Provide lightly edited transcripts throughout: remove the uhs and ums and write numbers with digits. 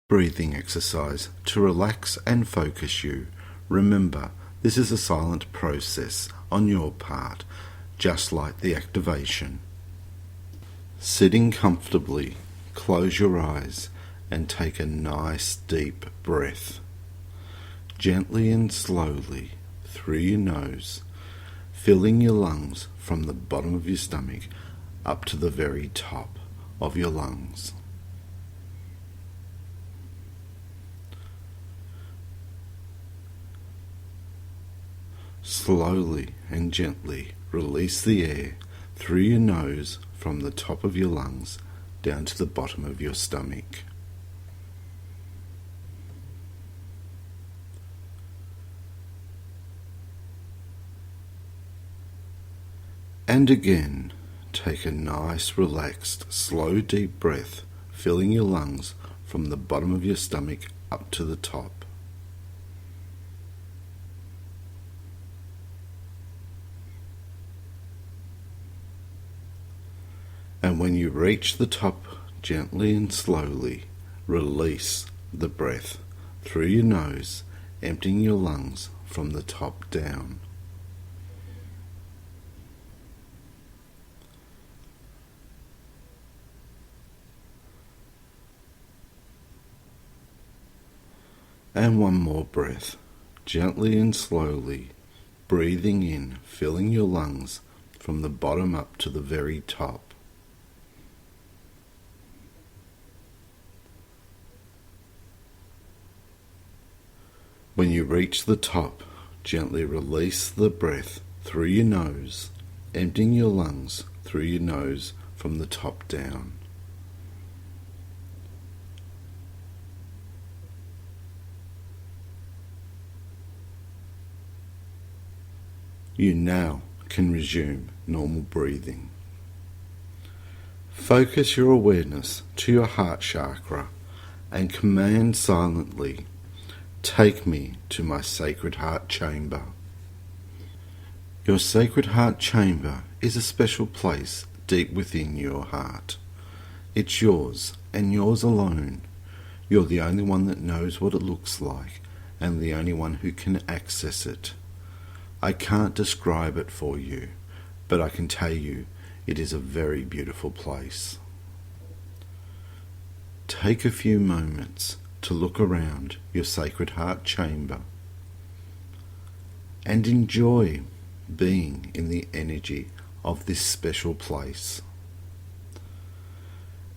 Breathing exercise to relax and focus you. Remember, this is a silent process on your part, just like the activation. Sitting comfortably, close your eyes and take a nice deep breath. Gently and slowly through your nose, filling your lungs from the bottom of your stomach up to the very top of your lungs. Slowly and gently release the air through your nose from the top of your lungs down to the bottom of your stomach. And again, take a nice, relaxed, slow, deep breath, filling your lungs from the bottom of your stomach up to the top. And when you reach the top, gently and slowly release the breath through your nose, emptying your lungs from the top down. And one more breath, gently and slowly, breathing in, filling your lungs from the bottom up to the very top. When you reach the top, gently release the breath through your nose, emptying your lungs through your nose from the top down. You now can resume normal breathing. Focus your awareness to your heart chakra and command silently, "Take me to my sacred heart chamber." Your sacred heart chamber is a special place deep within your heart. It's yours and yours alone. You're the only one that knows what it looks like and the only one who can access it. I can't describe it for you, but I can tell you it is a very beautiful place. Take a few moments to look around your sacred heart chamber and enjoy being in the energy of this special place.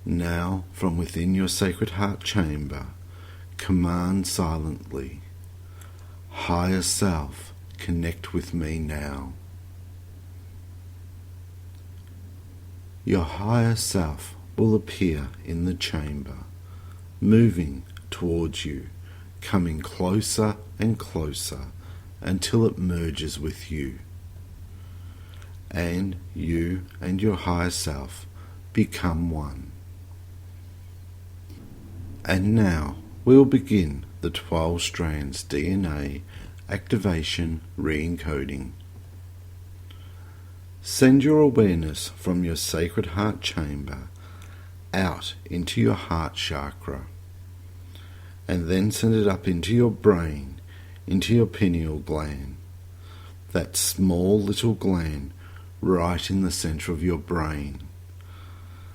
Now, from within your sacred heart chamber, command silently, "Higher Self, connect with me now." Your higher self will appear in the chamber, moving towards you, coming closer and closer until it merges with you. And you and your higher self become one. And now we'll begin the 12 strands DNA activation re-encoding. Send your awareness from your sacred heart chamber out into your heart chakra, and then send it up into your brain, into your pineal gland, that small little gland right in the center of your brain.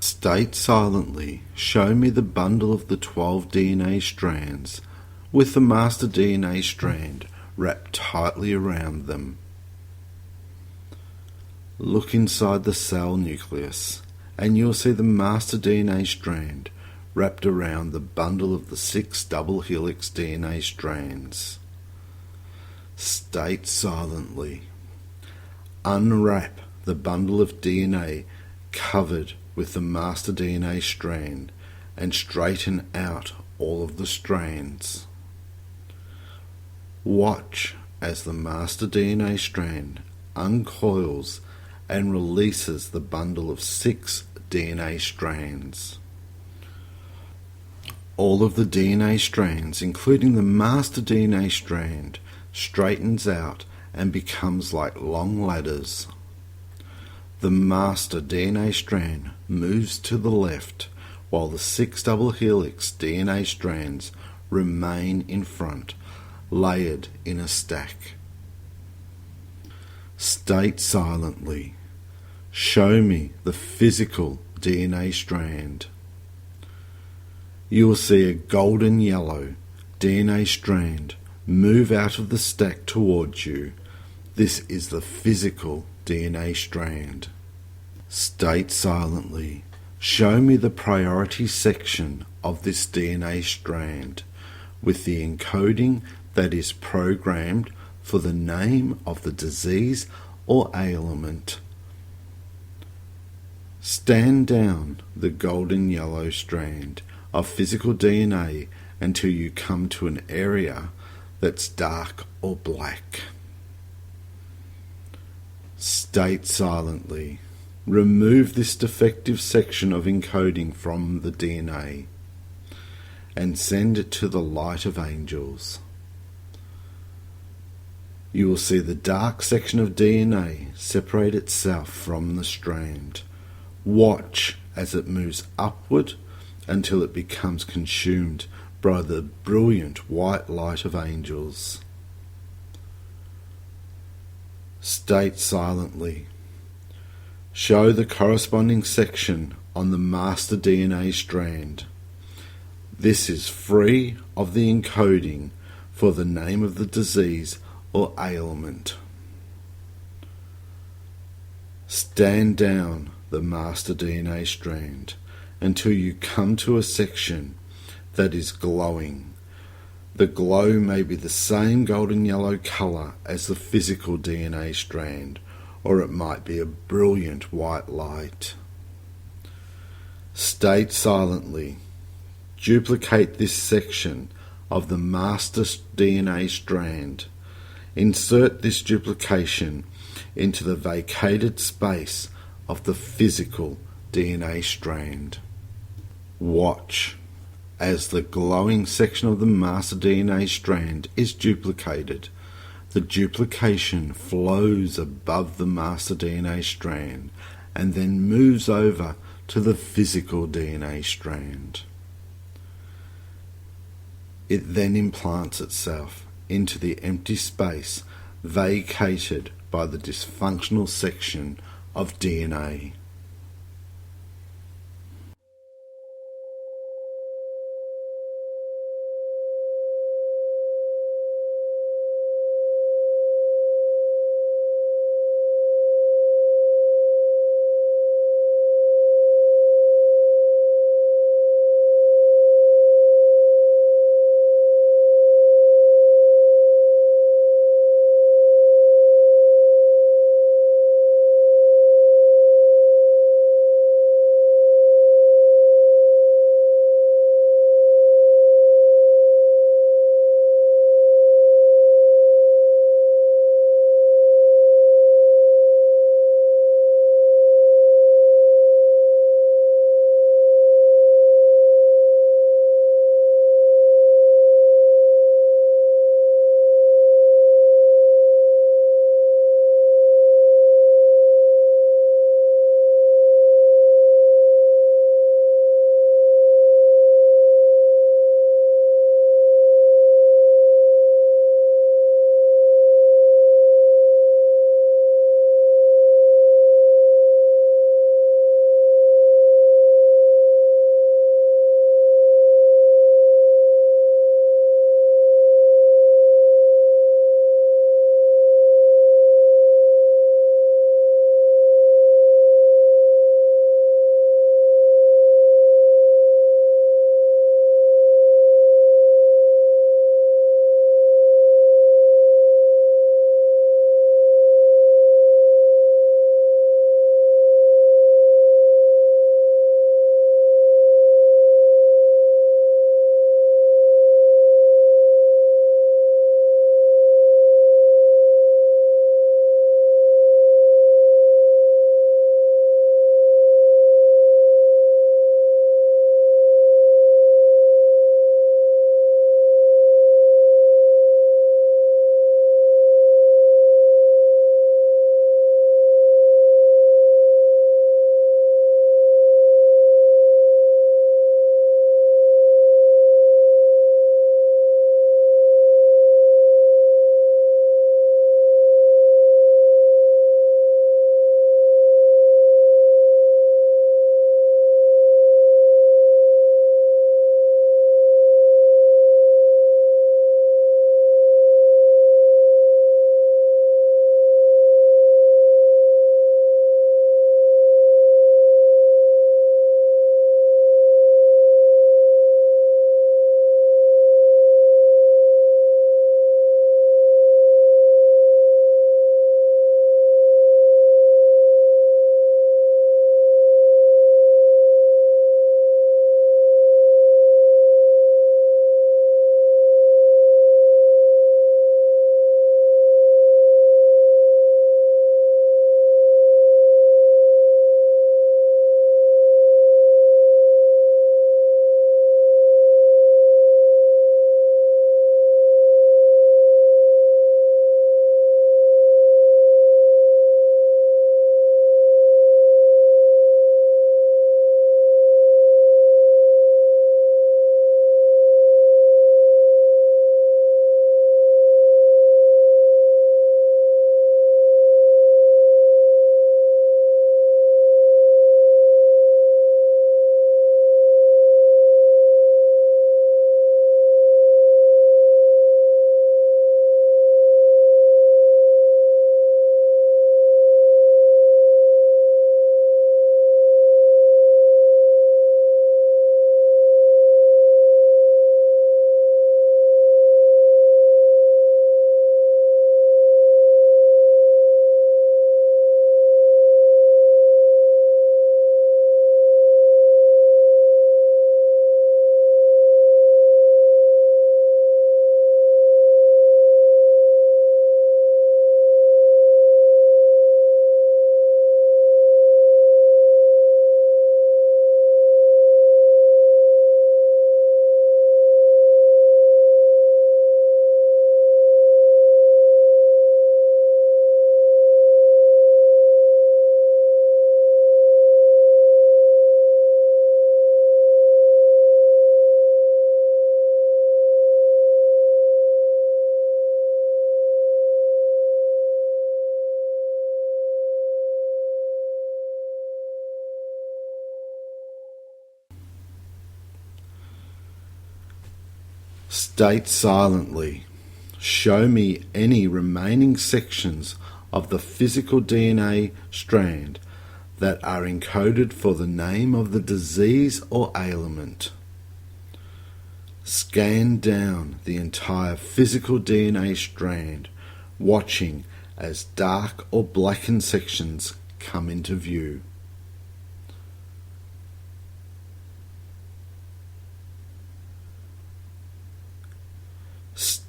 State silently, "Show me the bundle of the 12 DNA strands with the master DNA strand wrapped tightly around them." Look inside the cell nucleus and you'll see the master DNA strand wrapped around the bundle of the 6 double helix DNA strands. State silently, "Unwrap the bundle of DNA covered with the master DNA strand and straighten out all of the strands." Watch as the master DNA strand uncoils and releases the bundle of 6 DNA strands. All of the DNA strands, including the master DNA strand, straightens out and becomes like long ladders. The master DNA strand moves to the left, while the 6 double helix DNA strands remain in front, layered in a stack. State silently, "Show me the physical DNA strand." You will see a golden yellow DNA strand move out of the stack towards you. This is the physical DNA strand. State silently, "Show me the priority section of this DNA strand with the encoding that is programmed for the name of the disease or ailment." Stand down the golden yellow strand of physical DNA until you come to an area that's dark or black. State silently, "Remove this defective section of encoding from the DNA and send it to the light of angels." You will see the dark section of DNA separate itself from the strand. Watch as it moves upward until it becomes consumed by the brilliant white light of angels. State silently, "Show the corresponding section on the master DNA strand. This is free of the encoding for the name of the disease or ailment." Stand down the master DNA strand until you come to a section that is glowing. The glow may be the same golden yellow colour as the physical DNA strand, or it might be a brilliant white light. State silently, "Duplicate this section of the master DNA strand. Insert this duplication into the vacated space of the physical DNA strand." Watch as the glowing section of the master DNA strand is duplicated. The duplication flows above the master DNA strand and then moves over to the physical DNA strand. It then implants itself into the empty space vacated by the dysfunctional section of DNA. State silently, show me any remaining sections of the physical DNA strand that are encoded for the name of the disease or ailment. Scan down the entire physical DNA strand, watching as dark or blackened sections come into view.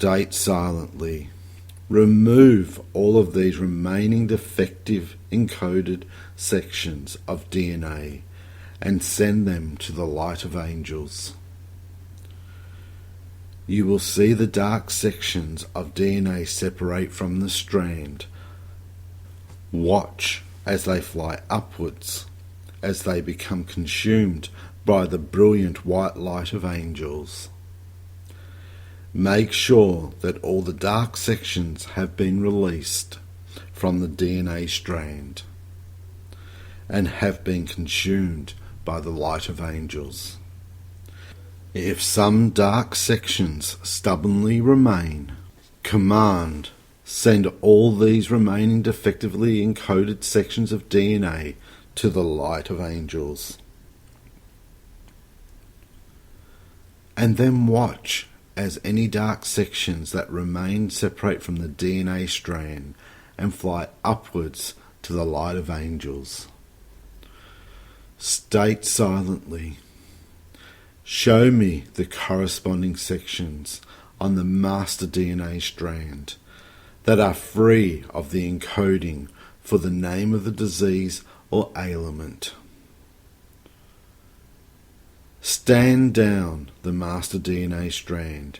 State silently. Remove all of these remaining defective encoded sections of DNA and send them to the light of angels. You will see the dark sections of DNA separate from the strand. Watch as they fly upwards, as they become consumed by the brilliant white light of angels. Make sure that all the dark sections have been released from the DNA strand and have been consumed by the light of angels. If some dark sections stubbornly remain, command, send all these remaining defectively encoded sections of DNA to the light of angels. And then watch as any dark sections that remain separate from the DNA strand and fly upwards to the light of angels. State silently. Show me the corresponding sections on the master DNA strand that are free of the encoding for the name of the disease or ailment. Stand down the master DNA strand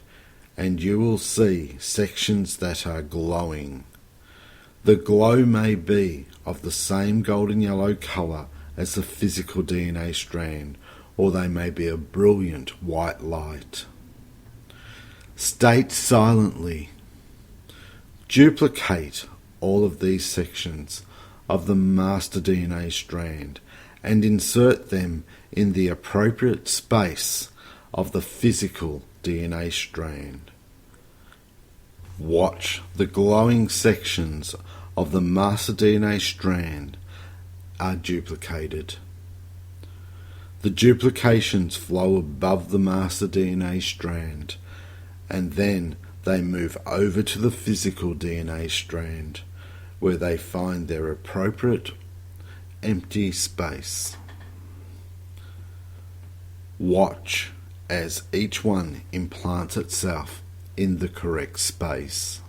and you will see sections that are glowing. The glow may be of the same golden yellow colour as the physical DNA strand, or they may be a brilliant white light. State silently. Duplicate all of these sections of the master DNA strand and insert them in the appropriate space of the physical DNA strand. Watch the glowing sections of the master DNA strand are duplicated. The duplications flow above the master DNA strand and then they move over to the physical DNA strand where they find their appropriate empty space. Watch as each one implants itself in the correct space.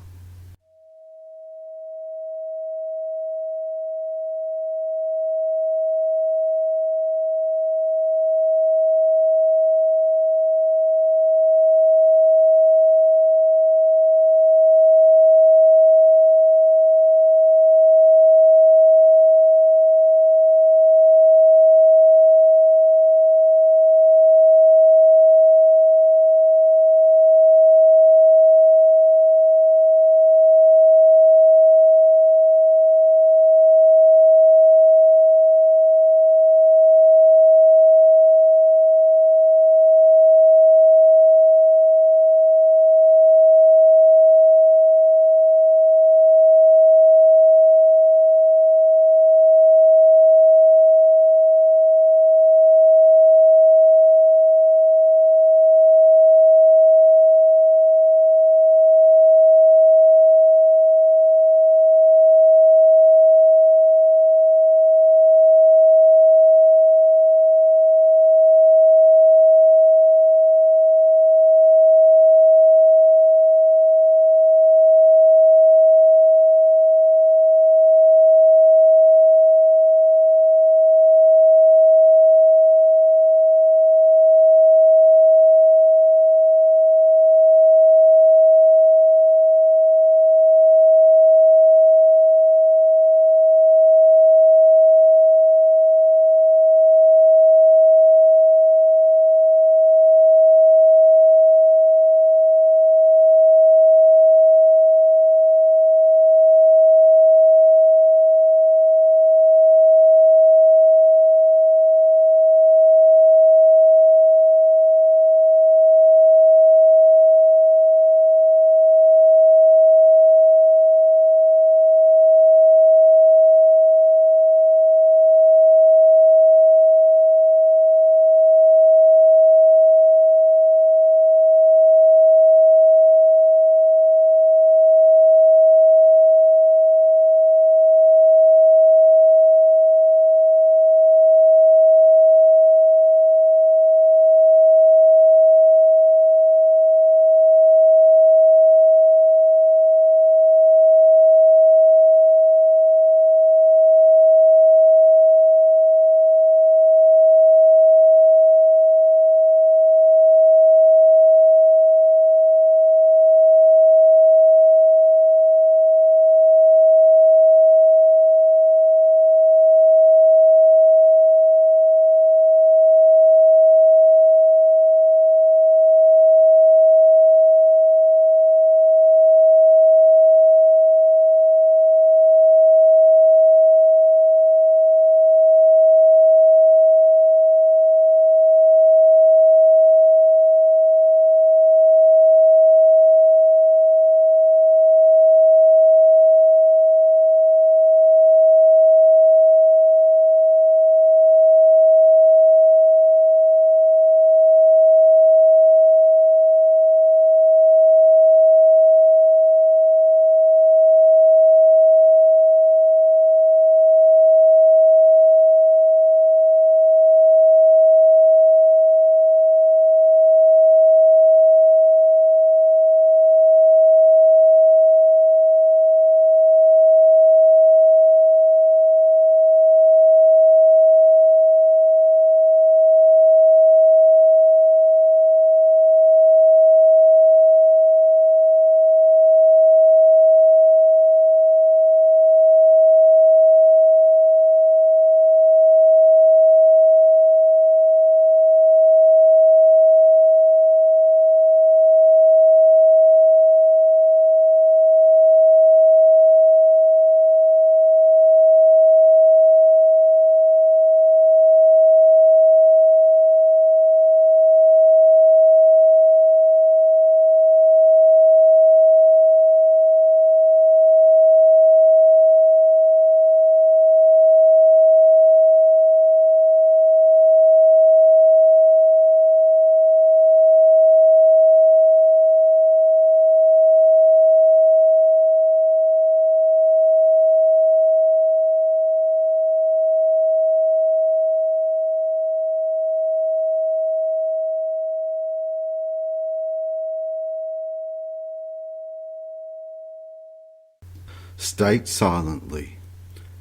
State silently,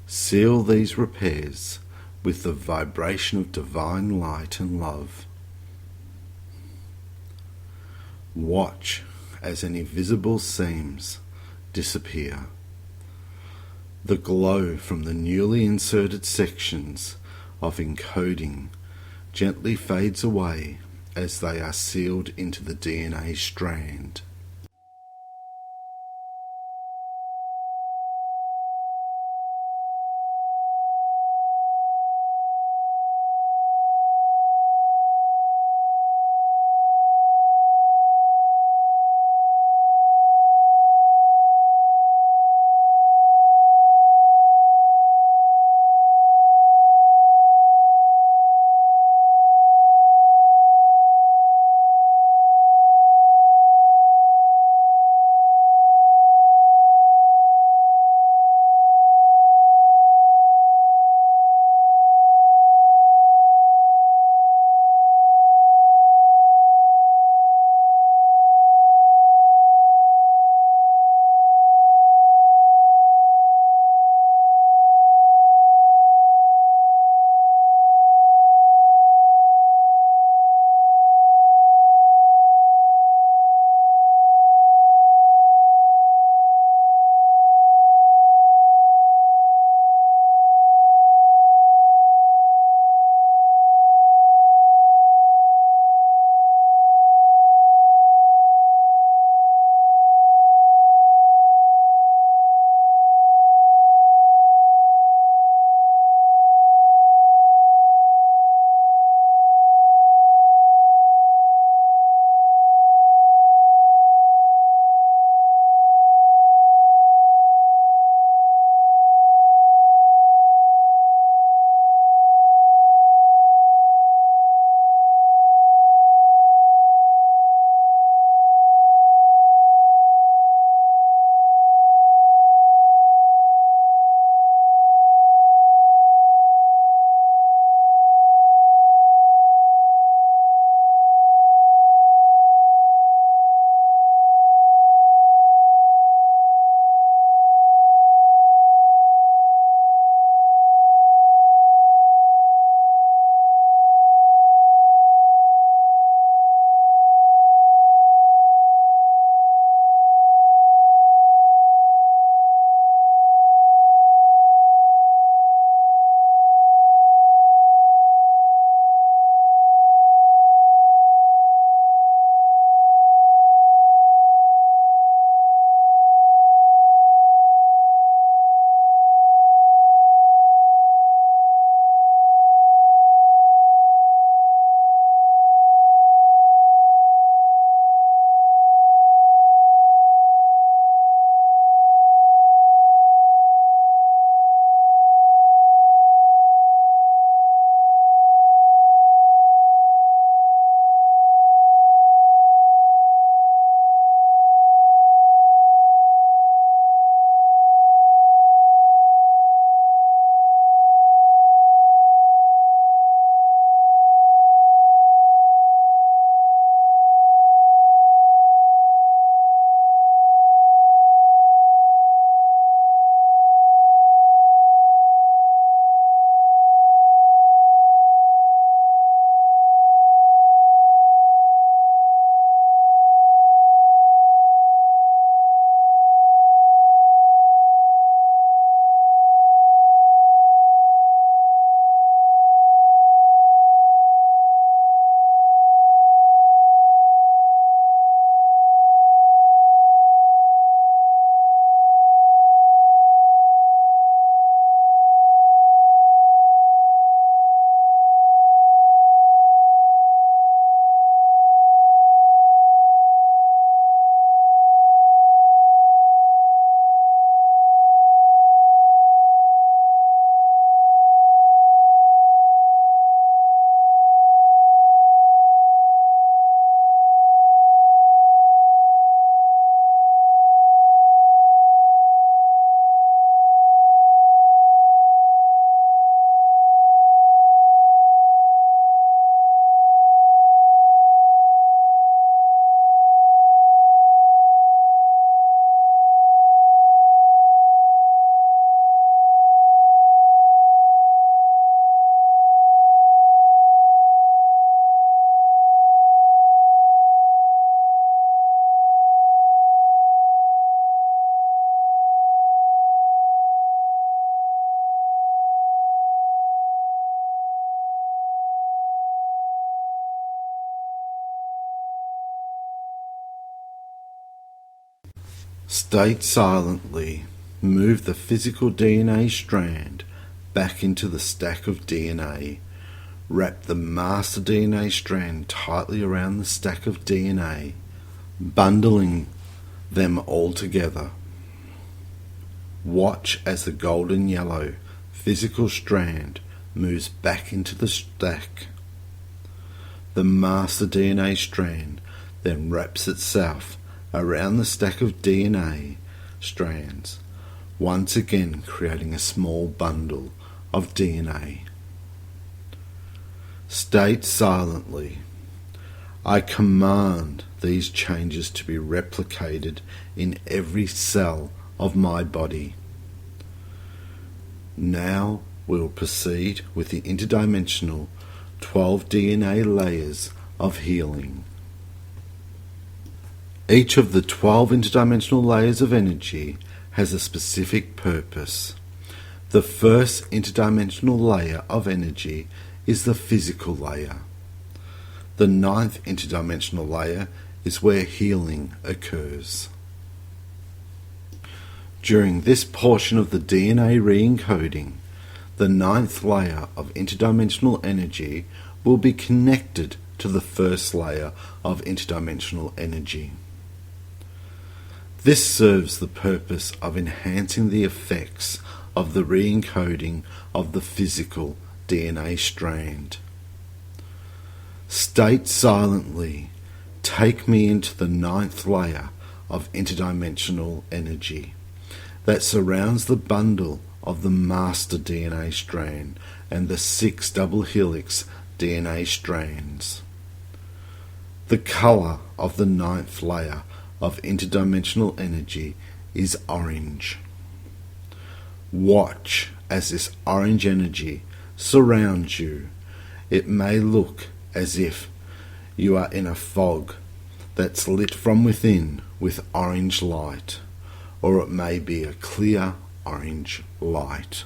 seal these repairs with the vibration of divine light and love. Watch as any visible seams disappear. The glow from the newly inserted sections of encoding gently fades away as they are sealed into the DNA strand. State silently. Move the physical DNA strand back into the stack of DNA. Wrap the master DNA strand tightly around the stack of DNA, bundling them all together. Watch as the golden yellow physical strand moves back into the stack. The master DNA strand then wraps itself around the stack of DNA strands, once again creating a small bundle of DNA. State silently. I command these changes to be replicated in every cell of my body. Now we will proceed with the interdimensional 12 DNA layers of healing. Each of the 12 interdimensional layers of energy has a specific purpose. The first interdimensional layer of energy is the physical layer. The 9th interdimensional layer is where healing occurs. During this portion of the DNA re-encoding, the 9th layer of interdimensional energy will be connected to the first layer of interdimensional energy. This serves the purpose of enhancing the effects of the re-encoding of the physical DNA strand. State silently, take me into the 9th layer of interdimensional energy that surrounds the bundle of the master DNA strand and the 6 double helix DNA strands. The colour of the 9th layer of interdimensional energy is orange. Watch as this orange energy surrounds you. It may look as if you are in a fog that's lit from within with orange light, or it may be a clear orange light.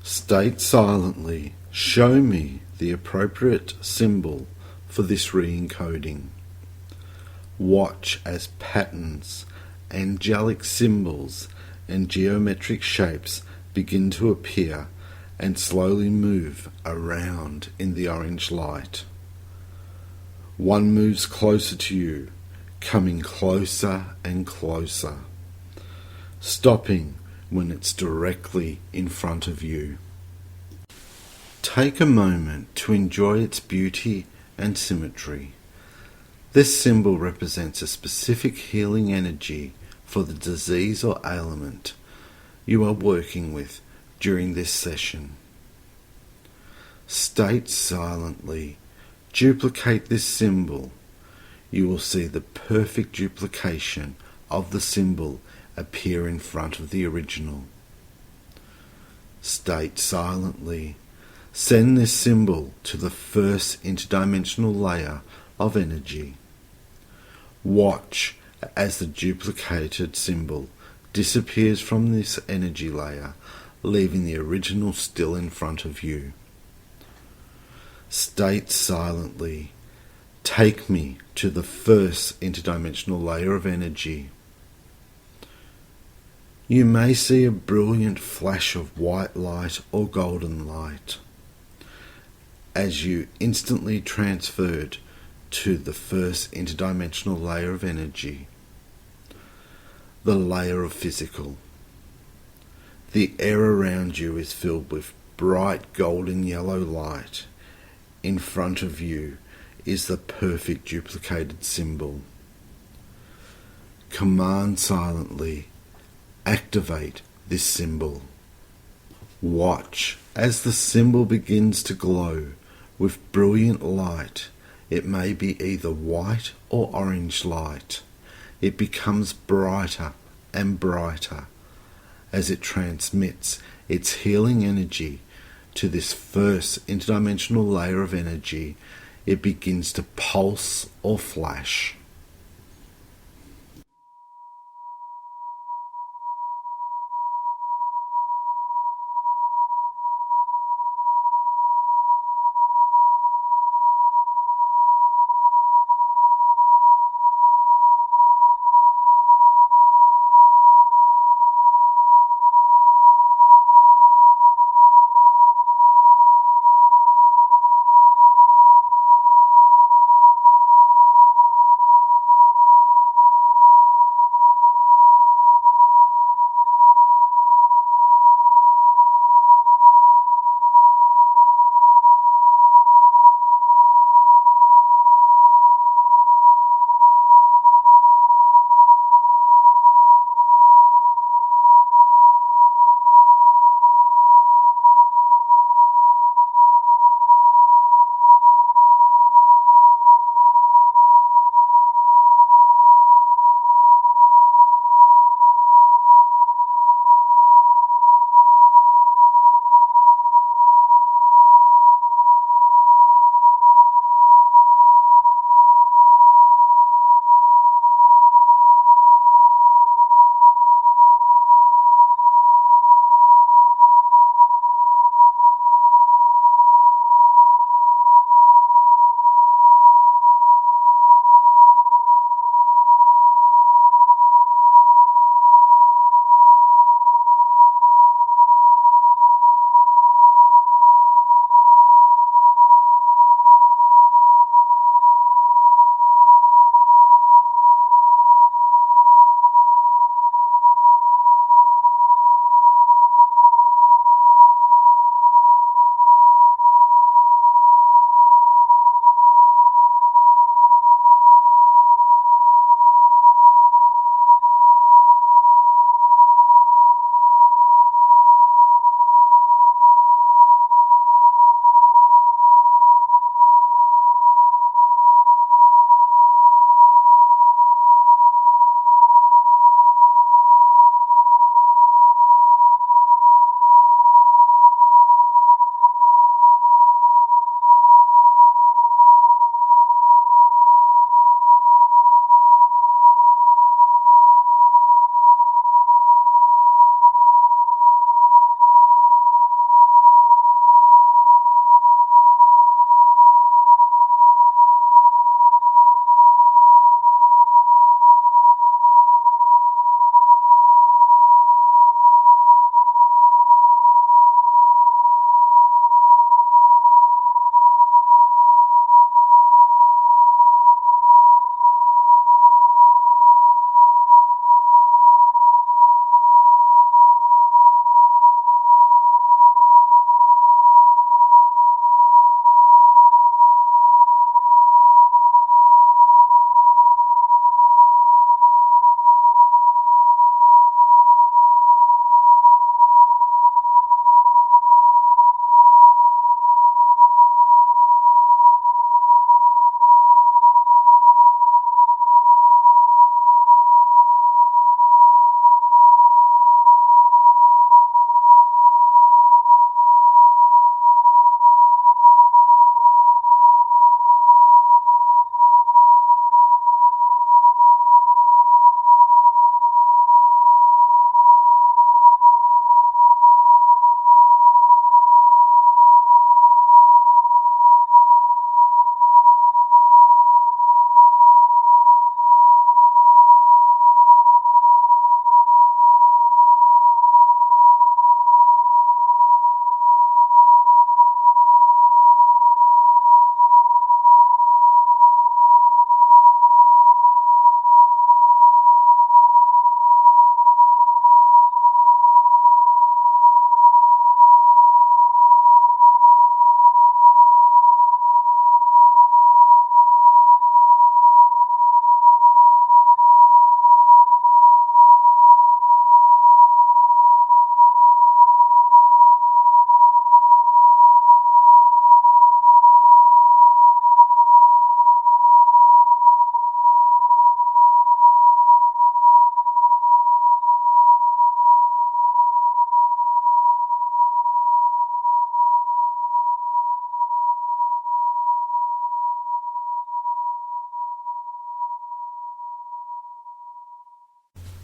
State silently, show me the appropriate symbol for this re-encoding. Watch as patterns, angelic symbols, and geometric shapes begin to appear and slowly move around in the orange light. One moves closer to you, coming closer and closer, stopping when it's directly in front of you. Take a moment to enjoy its beauty and symmetry. This symbol represents a specific healing energy for the disease or ailment you are working with during this session. State silently, duplicate this symbol. You will see the perfect duplication of the symbol appear in front of the original. State silently, send this symbol to the first interdimensional layer of energy. Watch as the duplicated symbol disappears from this energy layer, leaving the original still in front of you. State silently, take me to the first interdimensional layer of energy. You may see a brilliant flash of white light or golden light as you instantly transferred to the first interdimensional layer of energy, the layer of physical. The air around you is filled with bright golden yellow light. In front of you is the perfect duplicated symbol. Command silently, activate this symbol. Watch as the symbol begins to glow with brilliant light. It may be either white or orange light. It becomes brighter and brighter as it transmits its healing energy to this first interdimensional layer of energy. It begins to pulse or flash.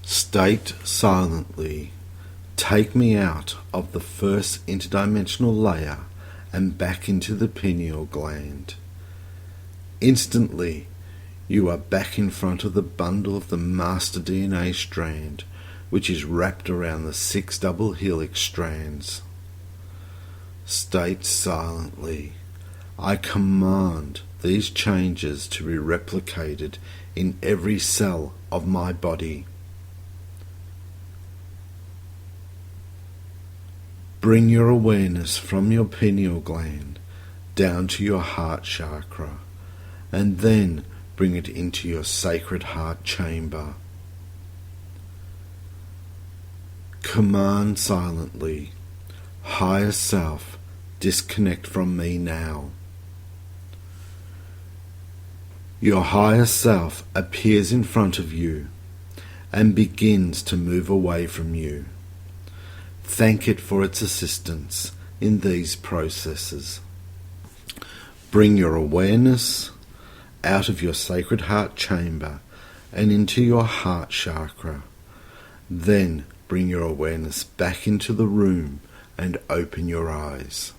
State silently, take me out of the first interdimensional layer and back into the pineal gland. Instantly, you are back in front of the bundle of the master DNA strand, which is wrapped around the 6 double helix strands. State silently, I command these changes to be replicated in every cell of my body. Bring your awareness from your pineal gland down to your heart chakra, and then bring it into your sacred heart chamber. Command silently, higher self, disconnect from me now. Your higher self appears in front of you and begins to move away from you. Thank it for its assistance in these processes. Bring your awareness out of your sacred heart chamber and into your heart chakra. Then bring your awareness back into the room and open your eyes.